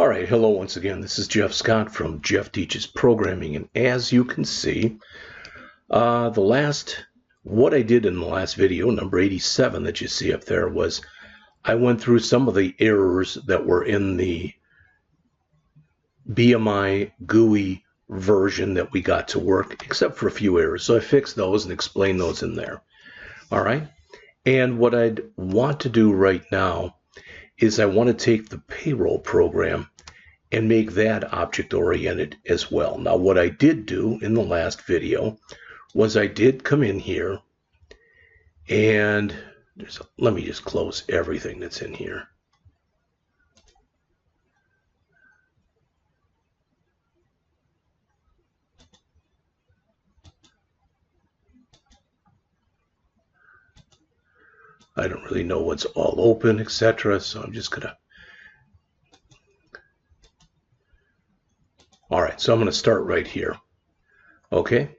All right, hello once again. This is Jeff Scott from Jeff Teaches Programming, and as you can see, what I did in the last video, number 87 that you see up there, was I went through some of the errors that were in the BMI GUI version that we got to work, except for a few errors. So I fixed those and explained those in there. All right, and what I'd want to do right now is I want to take the payroll program and make that object-oriented as well. Now, what I did do in the last video was I did come in here and let me just close everything that's in here. I don't really know what's all open, etc. So I'm just gonna. All right, so I'm gonna start right here. Okay,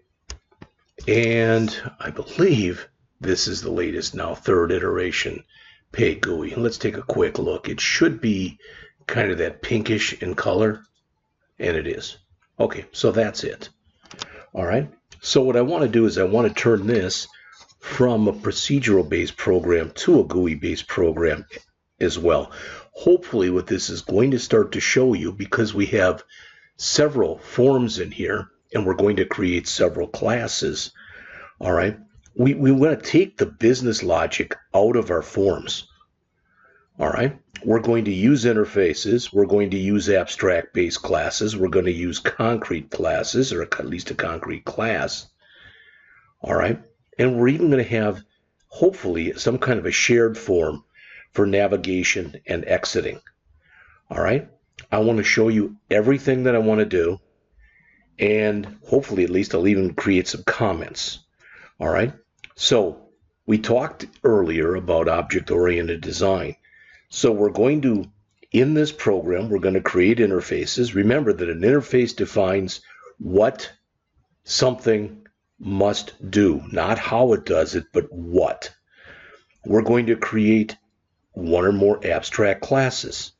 and I believe this is the latest now, third iteration Pay GUI. And let's take a quick look. It should be kind of that pinkish in color, and it is. Okay, so that's it. All right, so what I want to do is I want to turn this from a procedural-based program to a GUI-based program as well. Hopefully what this is going to start to show you, because we have several forms in here and we're going to create several classes, all right, we want to take the business logic out of our forms. All right, we're going to use interfaces, we're going to use abstract-based classes, we're going to use concrete classes, or at least a concrete class. All right, and we're even going to have, hopefully, some kind of a shared form for navigation and exiting. All right, I want to show you everything that I want to do, and hopefully, at least, I'll even create some comments. All right, so we talked earlier about object-oriented design. So we're going to, in this program, we're going to create interfaces. Remember that an interface defines what something must do, not how it does it, but what. We're going to create one or more abstract classes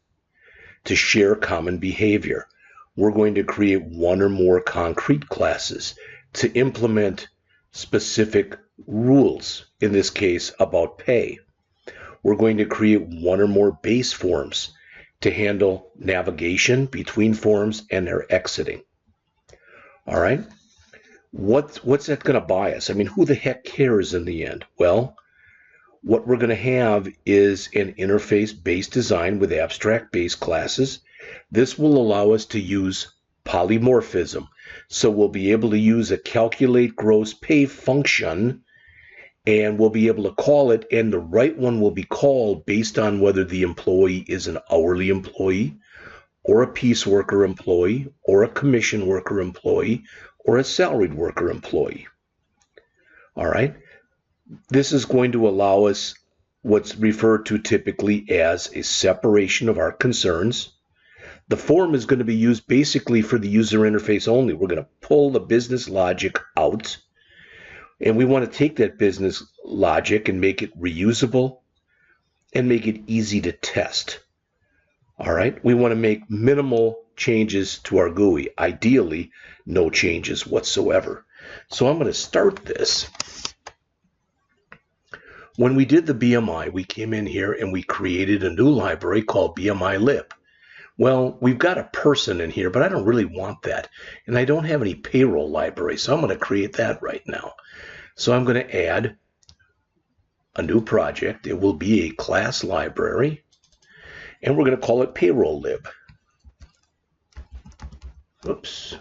to share common behavior. We're going to create one or more concrete classes to implement specific rules, in this case about pay. We're going to create one or more base forms to handle navigation between forms and their exiting. All right. What's that going to buy us? I mean, who the heck cares in the end? Well, what we're going to have is an interface-based design with abstract-based classes. This will allow us to use polymorphism. So we'll be able to use a calculate gross pay function, and we'll be able to call it, and the right one will be called based on whether the employee is an hourly employee, or a piece worker employee, or a commission worker employee, or a salaried worker employee. All right. This is going to allow us what's referred to typically as a separation of our concerns. The form is going to be used basically for the user interface only. We're going to pull the business logic out, and we want to take that business logic and make it reusable and make it easy to test. All right. We want to make minimal changes to our GUI, ideally no changes whatsoever. So I'm going to start this. When we did the BMI, we came in here and we created a new library called BMI lib. Well, we've got a person in here, but I don't really want that. And I don't have any payroll library, so I'm going to create that right now. So I'm going to add a new project. It will be a class library, and we're going to call it Payroll lib. Oops.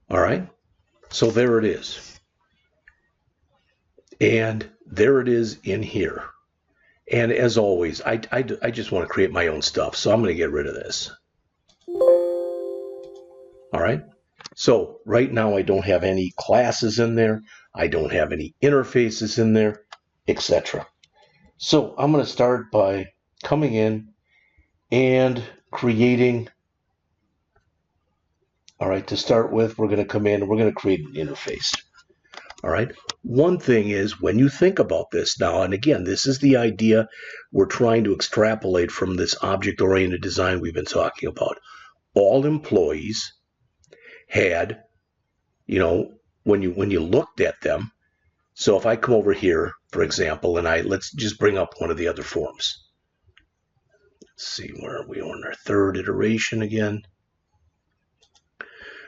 All right. So there it is. And there it is in here. And as always, I just want to create my own stuff, so I'm going to get rid of this. All right. So right now I don't have any classes in there. I don't have any interfaces in there, etc. So I'm going to start by coming in and creating. All right, to start with, we're going to come in and we're going to create an interface. All right. One thing is when you think about this now, and again, this is the idea we're trying to extrapolate from this object-oriented design we've been talking about. All employees had, when you looked at them. So if I come over here, for example, and let's just bring up one of the other forms. Let's see, where are we on our third iteration again?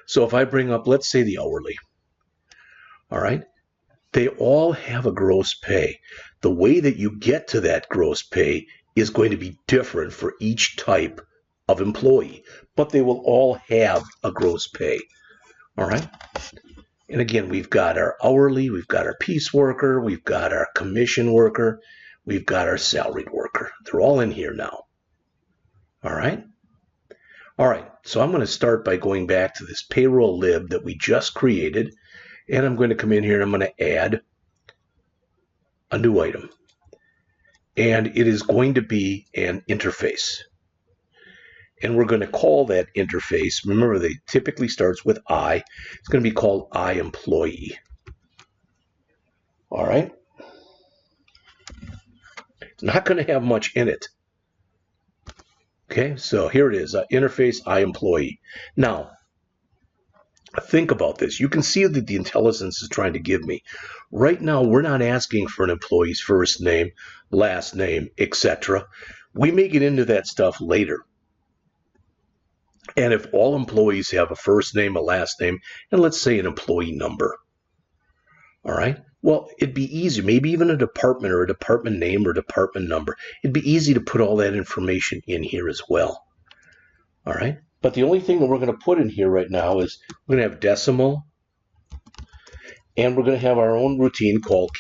So if I bring up, let's say, the hourly. All right. They all have a gross pay. The way that you get to that gross pay is going to be different for each type of employee, but they will all have a gross pay. All right. And again, we've got our hourly, we've got our piece worker, we've got our commission worker, we've got our salaried worker. They're all in here now. All right. All right. So I'm going to start by going back to this payroll lib that we just created. And I'm going to come in here and I'm going to add a new item. And it is going to be an interface. And we're going to call that interface, remember they typically starts with I, it's going to be called iEmployee. All right. It's not going to have much in it. Okay, so here it is, interface iEmployee. Now, think about this. You can see that the IntelliSense is trying to give me. Right now, we're not asking for an employee's first name, last name, etc. We may get into that stuff later. And if all employees have a first name, a last name, and let's say an employee number, all right, well, it'd be easy, maybe even a department or a department name or department number. It'd be easy to put all that information in here as well. All right. But the only thing that we're going to put in here right now is we're going to have decimal, and we're going to have our own routine called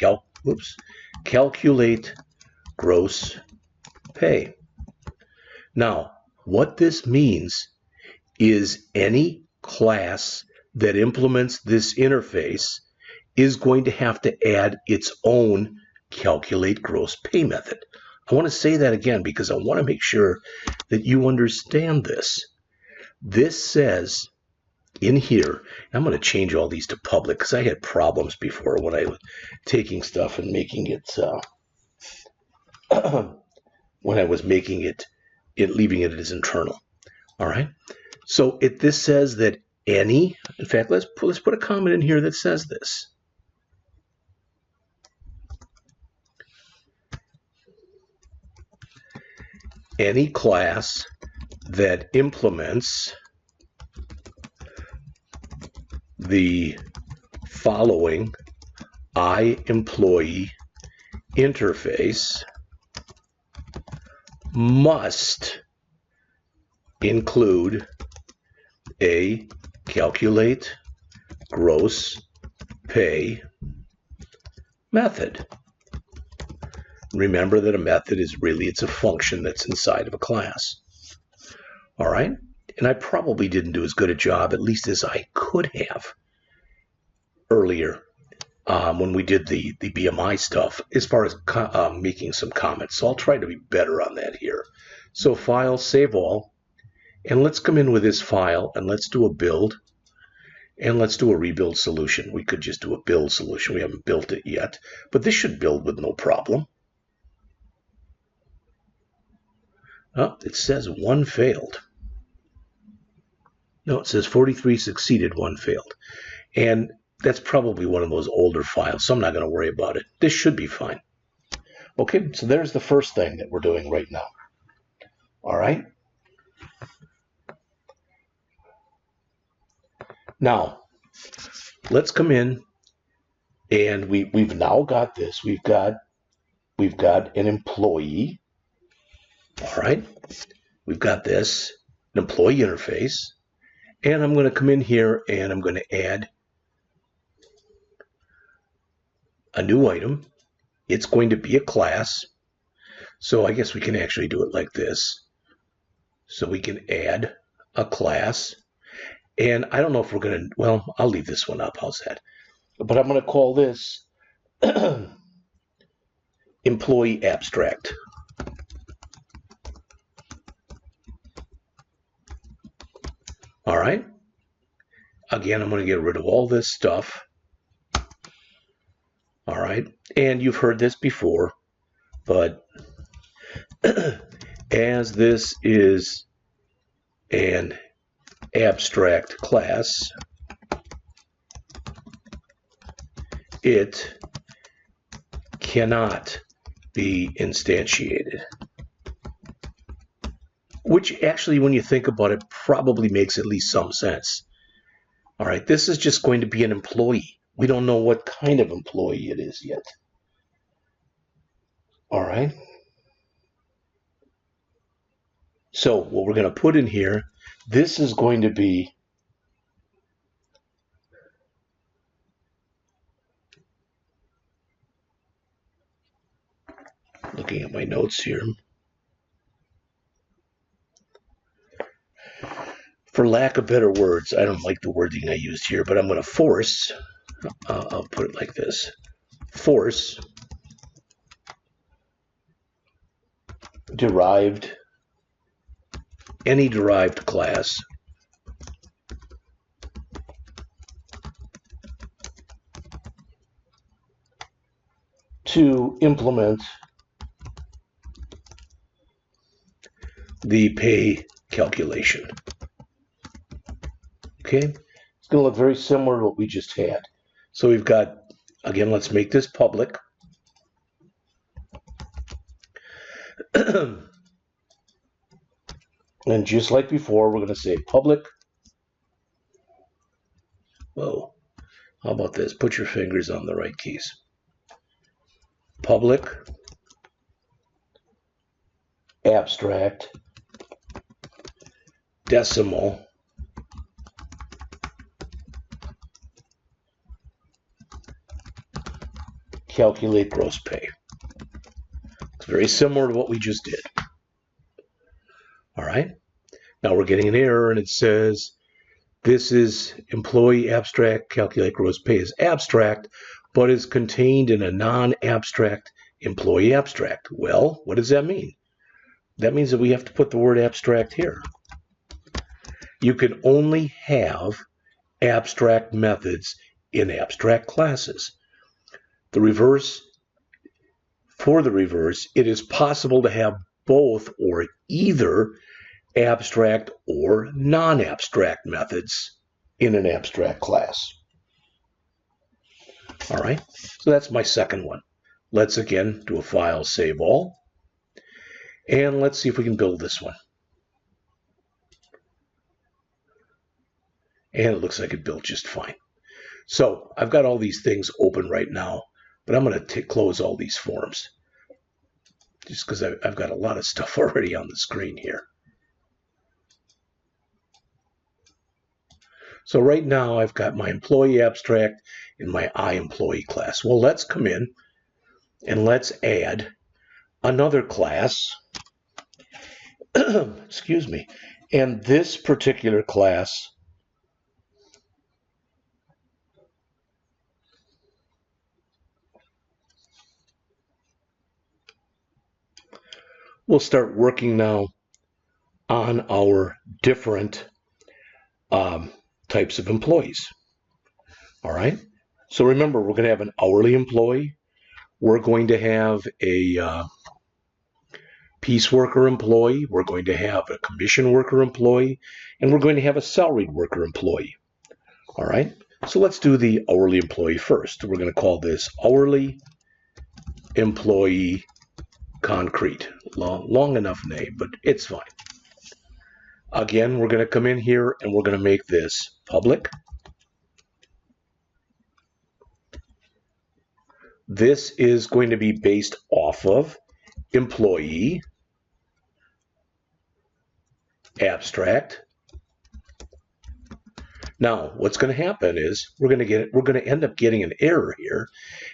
calculate gross pay. Now, what this means is any class that implements this interface is going to have to add its own calculate gross pay method. I want to say that again because I want to make sure that you understand this. This says in here, I'm going to change all these to public because I had problems before when I was taking stuff and making it, when I was making it leaving it as internal. All right. So this says that any, in fact, let's put a comment in here that says this. Any class that implements the following iEmployee interface must include a calculate gross pay method. Remember that a method is really, it's a function that's inside of a class. All right. And I probably didn't do as good a job, at least as I could have earlier when we did the BMI stuff, as far as making some comments. So I'll try to be better on that here. So File, Save All, and let's come in with this file and let's do a build, and let's do a rebuild solution. We could just do a build solution. We haven't built it yet, but this should build with no problem. Oh, it says 1 failed. No, it says 43 succeeded, 1 failed. And that's probably one of those older files, so I'm not going to worry about it. This should be fine. Okay, so there's the first thing that we're doing right now. All right. Now, let's come in, and we've now got this. We've got an employee. All right. We've got this, an employee interface. And I'm going to come in here and I'm going to add a new item. It's going to be a class. So I guess we can actually do it like this. So we can add a class. And I don't know if we're going to, well, I'll leave this one up. How's that? But I'm going to call this employee abstract. All right. Again, I'm going to get rid of all this stuff. All right, and you've heard this before, but as this is an abstract class, it cannot be instantiated. Which actually, when you think about it, probably makes at least some sense. All right, this is just going to be an employee. We don't know what kind of employee it is yet. All right. So what we're going to put in here, this is going to be looking at my notes here. For lack of better words, I don't like the wording I used here, but I'm going to force, I'll put it like this, force any derived class to implement the pay calculation. Okay, it's going to look very similar to what we just had. So we've got, again, let's make this public. And just like before, we're going to say public. Whoa, how about this? Put your fingers on the right keys. Public abstract decimal calculate gross pay. It's very similar to what we just did. All right. Now we're getting an error and it says this is employee abstract calculate gross pay is abstract, but is contained in a non-abstract employee abstract. Well, what does that mean? That means that we have to put the word abstract here. You can only have abstract methods in abstract classes. The reverse, for the reverse, it is possible to have both or either abstract or non-abstract methods in an abstract class. All right, so that's my second one. Let's again do a file, save all, and let's see if we can build this one. And it looks like it built just fine. So I've got all these things open right now, but I'm going to close all these forms just because I've got a lot of stuff already on the screen here. So right now I've got my employee abstract and my iEmployee class. Well, let's come in and let's add another class. Excuse me. And this particular class we'll start working now on our different types of employees. All right. So remember, we're going to have an hourly employee. We're going to have a piece worker employee. We're going to have a commission worker employee. And we're going to have a salaried worker employee. All right. So let's do the hourly employee first. We're going to call this hourly employee concrete. Long enough name, but it's fine. Again, we're going to come in here and we're going to make this public. This is going to be based off of employee abstract. Now, what's going to happen is we're going to end up getting an error here,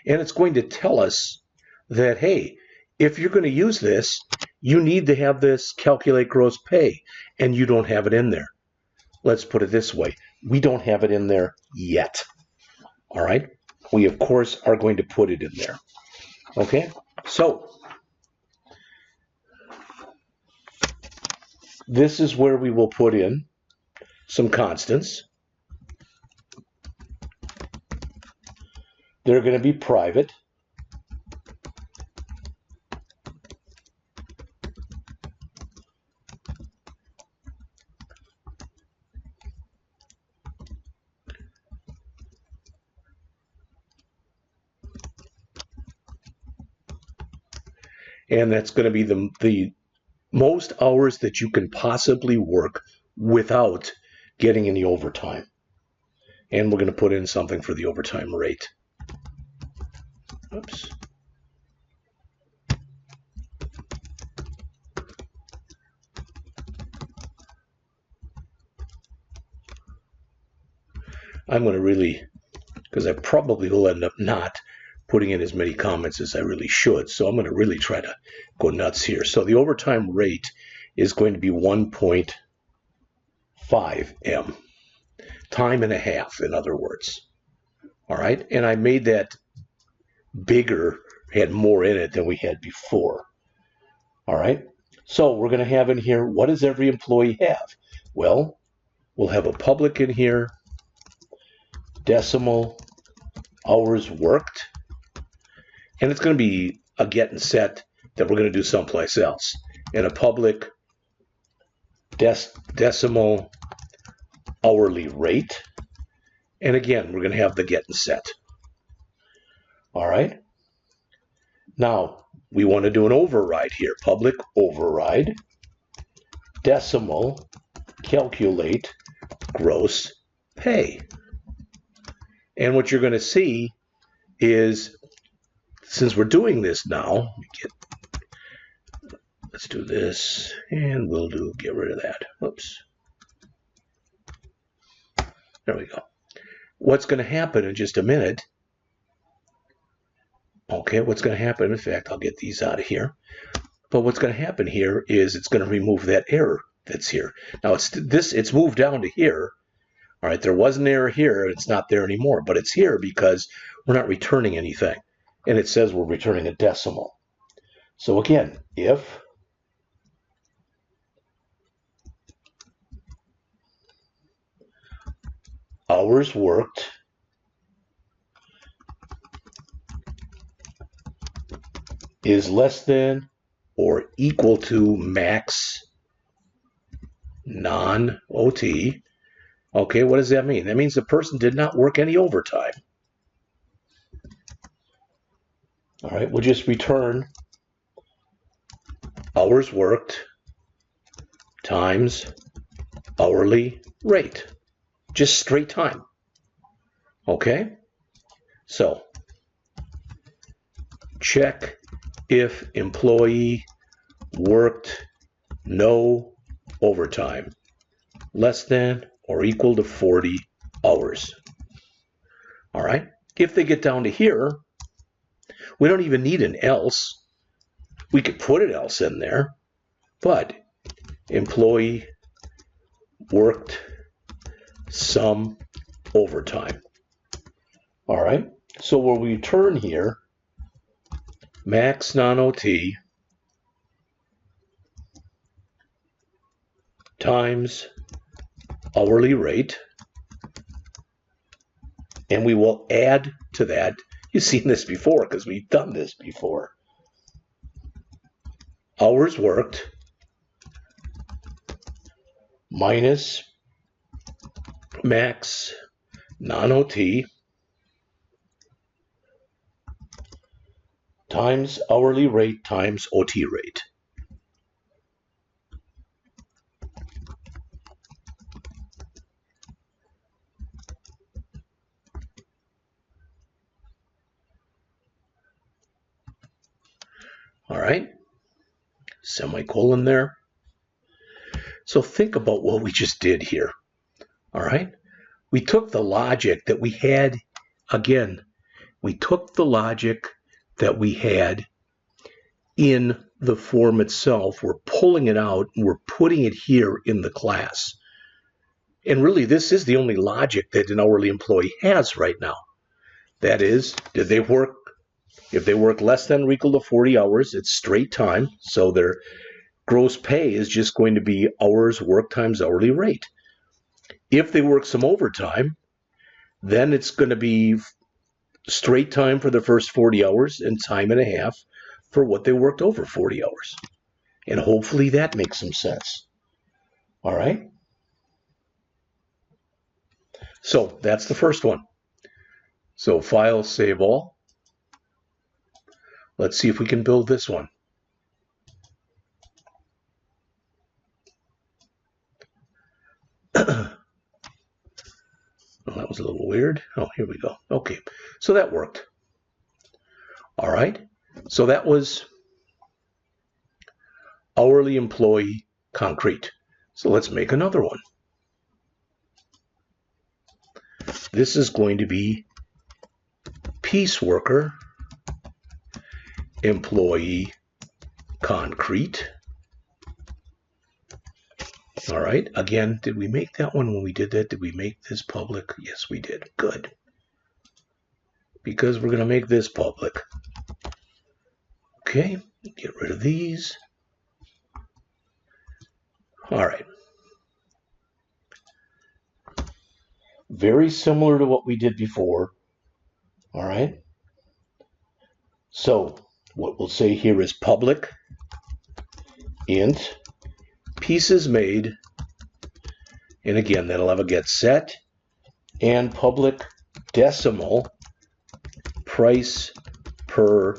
and it's going to tell us that, hey, if you're going to use this, you need to have this calculate gross pay, and you don't have it in there. Let's put it this way. We don't have it in there yet. All right? We, of course, are going to put it in there. Okay? So, this is where we will put in some constants. They're going to be private. and that's going to be the most hours that you can possibly work without getting any overtime. And we're going to put in something for the overtime rate. Oops. I'm going to really, because I probably will end up not putting in as many comments as I really should. So I'm going to really try to go nuts here. So the overtime rate is going to be 1.5 M. Time and a half, in other words. All right. And I made that bigger, had more in it than we had before. All right. So we're going to have in here, what does every employee have? Well, we'll have a public in here, decimal, hours worked, and it's going to be a get and set that we're going to do someplace else. And a public decimal hourly rate. And again, we're going to have the get and set. All right. Now, we want to do an override here. Public override, decimal, calculate, gross pay. And what you're going to see is, since we're doing this now, let's do this, and we'll get rid of that. Oops. There we go. What's going to happen in just a minute? Okay, what's going to happen? In fact, I'll get these out of here. But what's going to happen here is it's going to remove that error that's here. Now it's moved down to here. All right, there was an error here, and it's not there anymore, but it's here because we're not returning anything. And it says we're returning a decimal. So again, if hours worked is less than or equal to max non-OT, okay, what does that mean? That means the person did not work any overtime. All right, we'll just return hours worked times hourly rate. Just straight time. Okay? So, check if employee worked no overtime, less than or equal to 40 hours. All right? If they get down to here, we don't even need an else. We could put an else in there, but employee worked some overtime. All right? So we'll return here max non-OT times hourly rate, and we will add to that. You've seen this before because we've done this before. Hours worked minus max non-OT times hourly rate times OT rate. All right, semicolon there. So think about what we just did here. All right, we took the logic that we had, again, we took the logic that we had in the form itself, we're pulling it out, and we're putting it here in the class. And really, this is the only logic that an hourly employee has right now. That is, did they work? If they work less than or equal to 40 hours, it's straight time. So their gross pay is just going to be hours work times hourly rate. If they work some overtime, then it's going to be straight time for the first 40 hours and time and a half for what they worked over 40 hours. And hopefully that makes some sense. All right? So that's the first one. So file, save all. Let's see if we can build this one. weird. Oh, here we go. Okay, so that worked. All right, so that was hourly employee concrete. So let's make another one. This is going to be piece worker employee concrete. All right, again, did we make that one when we did that? Did we make this public? Yes, we did. Good. Because we're going to make this public. Okay, get rid of these. All right. Very similar to what we did before. All right. So what we'll say here is public int pieces made, and again that'll have a get set, and public decimal price per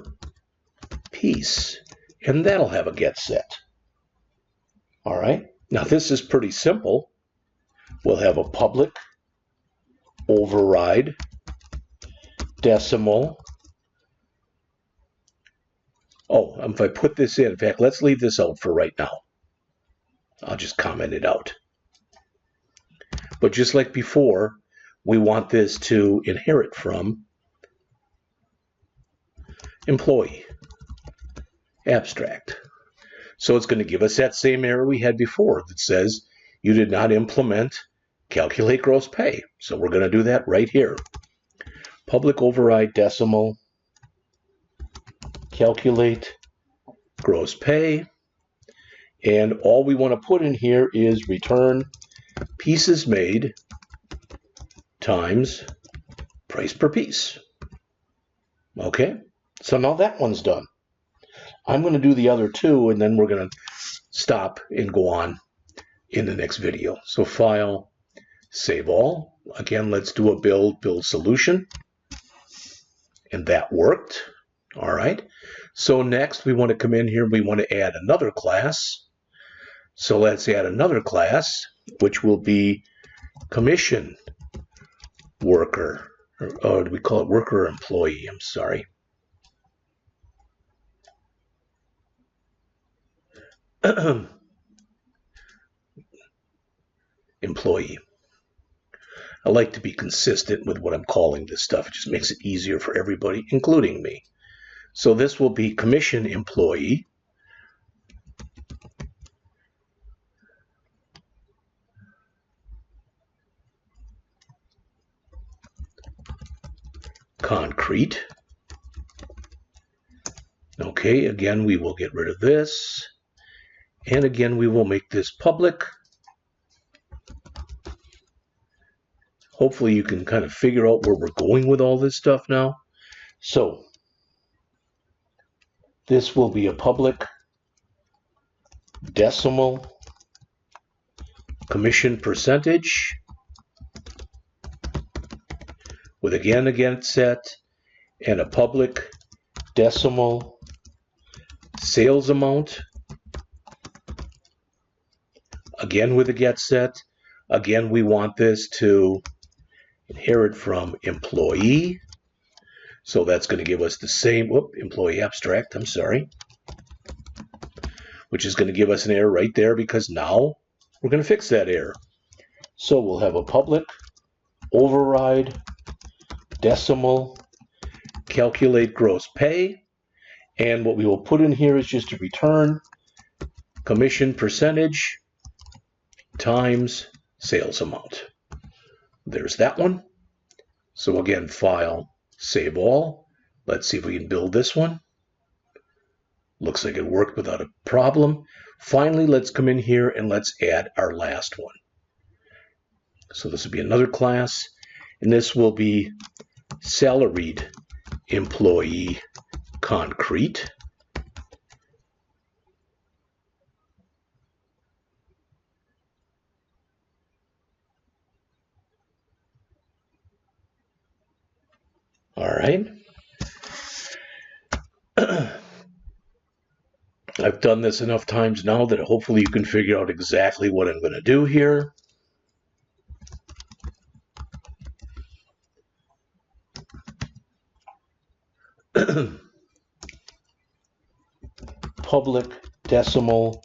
piece, and that'll have a get set. All right, now this is pretty simple. We'll have a public override decimal. Oh, if I put this in fact, let's leave this out for right now. I'll just comment it out. But just like before, we want this to inherit from employee abstract. So it's going to give us that same error we had before that says you did not implement calculate gross pay. So we're going to do that right here. Public override decimal calculate gross pay. And all we want to put in here is return pieces made times price per piece. Okay, so now that one's done. I'm going to do the other two, and then we're going to stop and go on in the next video. So file, save all. Again, let's do a build solution. And that worked. All right. So next we want to come in here. We want to add another class. So let's add another class, which will be commission worker. Or do we call it worker or employee? I'm sorry. Employee. I like to be consistent with what I'm calling this stuff. It just makes it easier for everybody, including me. So this will be commission employee. Concrete. Okay, again, we will get rid of this. And again, we will make this public. Hopefully you can kind of figure out where we're going with all this stuff now. So this will be a public decimal commission percentage with again a get set and a public decimal sales amount, again with a get set. Again, we want this to inherit from employee. So that's going to give us the same, employee abstract, I'm sorry, which is going to give us an error right there because now we're going to fix that error. So we'll have a public override decimal calculate gross pay. And what we will put in here is just to return commission percentage times sales amount. There's that one. So again, file, save all. Let's see if we can build this one. Looks like it worked without a problem. Finally, let's come in here and let's add our last one. So this will be another class, and this will be salaried employee concrete. All right. I've done this enough times now that hopefully you can figure out exactly what I'm going to do here. public decimal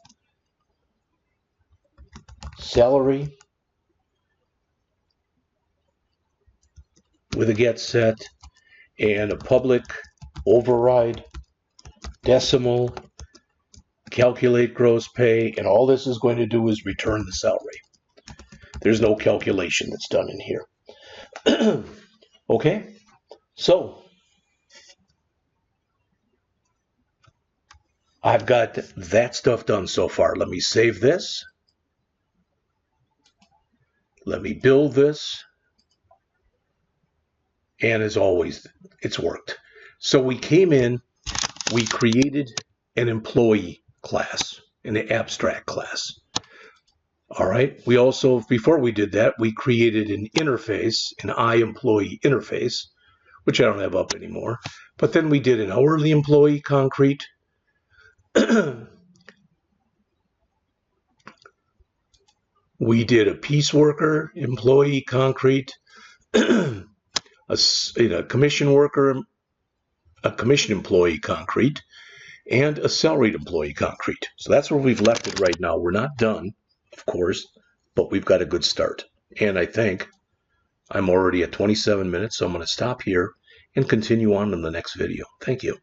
salary with a get set, and a public override decimal calculate gross pay, and all this is going to do is return the salary. There's no calculation that's done in here. Okay, so I've got that stuff done so far. Let me save this. Let me build this. And as always, it's worked. So we came in, we created an employee class, an abstract class. All right. We also, before we did that, we created an interface, an iEmployee interface, which I don't have up anymore. But then we did an hourly employee concrete. We did a piece worker employee concrete, a commission worker, a commission employee concrete, and a salaried employee concrete. So that's where we've left it right now. We're not done, of course, but we've got a good start. And I think I'm already at 27 minutes, so I'm going to stop here and continue on in the next video. Thank you.